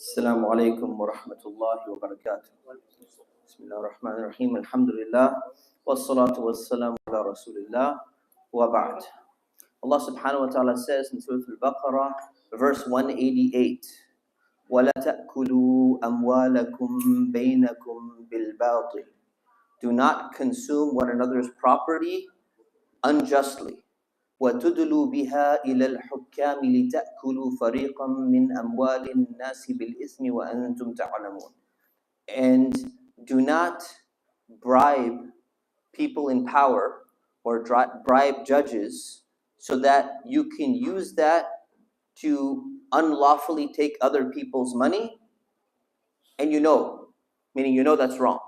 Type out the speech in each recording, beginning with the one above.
السلام عليكم ورحمة الله وبركاته. بسم الله الرحمن الرحيم. الحمد لله والصلاة والسلام على رسول الله وبعد. Allah subhanahu wa ta'ala says in Surah Al-Baqarah, verse 188, وَلَا تَأْكُلُوا أَمْوَالَكُمْ بَيْنَكُمْ بِالْبَاطِلِ. Do not consume one another's property unjustly. وَتُدْلُوا بِهَا إِلَى الْحُكَّامِ لِتَأْكُلُوا فَرِيقًا مِّنْ أَمْوَالِ النَّاسِ بِالْإِثْمِ وَأَنْتُمْ تَعْلَمُونَ. And do not bribe people in power or bribe judges so that you can use that to unlawfully take other people's money, and meaning that's wrong.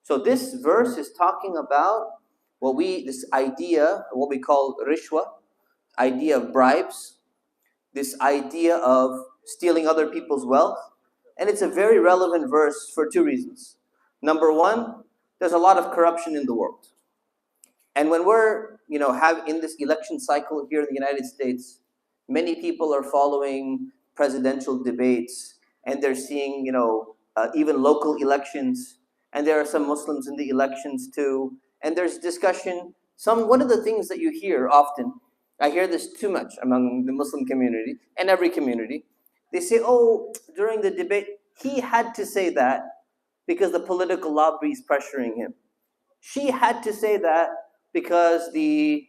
So this verse is talking about this idea, what we call rishwa, idea of bribes, this idea of stealing other people's wealth. And it's a very relevant verse for two reasons. Number one, there's a lot of corruption in the world. And when we're, in this election cycle here in the United States, many people are following presidential debates, and they're seeing, even local elections, and there are some Muslims in the elections too. And there's discussion. One of the things that you hear often, I hear this too much among the Muslim community and every community. They say, oh, during the debate, he had to say that because the political lobby is pressuring him. She had to say that because the,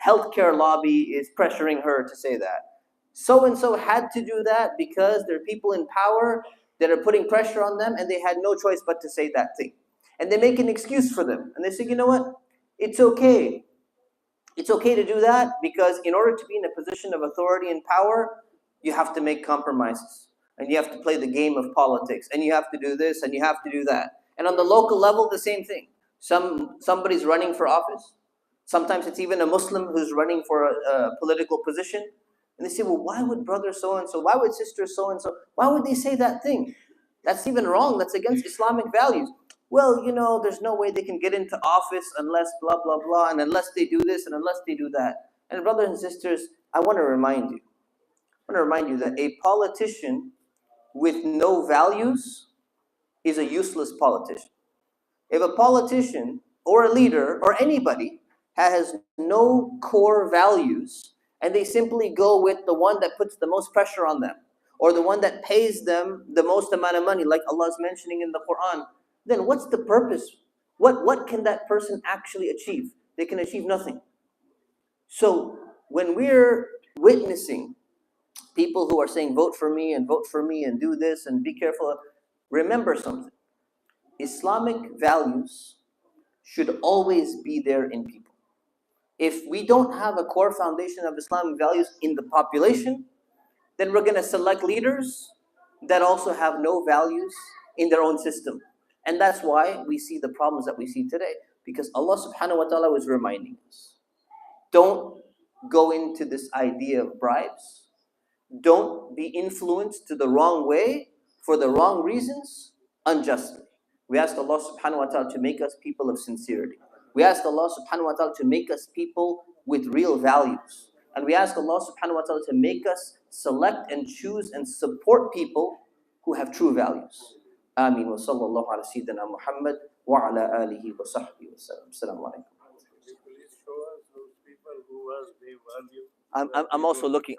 healthcare lobby is pressuring her to say that. So-and-so had to do that because there are people in power that are putting pressure on them, and they had no choice but to say that thing. And they make an excuse for them. And they say, you know what? It's okay. It's okay to do that because in order to be in a position of authority and power, you have to make compromises. And you have to play the game of politics. And you have to do this and you have to do that. And on the local level, the same thing. Somebody's running for office. Sometimes it's even a Muslim who's running for a political position. And they say, well, why would brother so-and-so, why would sister so-and-so, why would they say that thing? That's even wrong. That's against Islamic values. Well, there's no way they can get into office unless blah, blah, blah, and unless they do this and unless they do that. And brothers and sisters, I want to remind you that a politician with no values is a useless politician. If a politician or a leader or anybody has no core values and they simply go with the one that puts the most pressure on them or the one that pays them the most amount of money, like Allah is mentioning in the Quran, then what's the purpose? What can that person actually achieve? They can achieve nothing. So when we're witnessing people who are saying vote for me and do this and be careful, remember something. Islamic values should always be there in people. If we don't have a core foundation of Islamic values in the population, then we're going to select leaders that also have no values in their own system. And that's why we see the problems that we see today. Because Allah subhanahu wa ta'ala was reminding us, don't go into this idea of bribes. Don't be influenced to the wrong way for the wrong reasons unjustly. We ask Allah subhanahu wa ta'ala to make us people of sincerity. We ask Allah subhanahu wa ta'ala to make us people with real values. And we ask Allah subhanahu wa ta'ala to make us select and choose and support people who have true values. Ameen wa sallallahu ala sayyidina Muhammad wa ala alihi wa sahbihi wa sallam. Assalamu alaikum. Please show us those people who has the value. I'm also looking.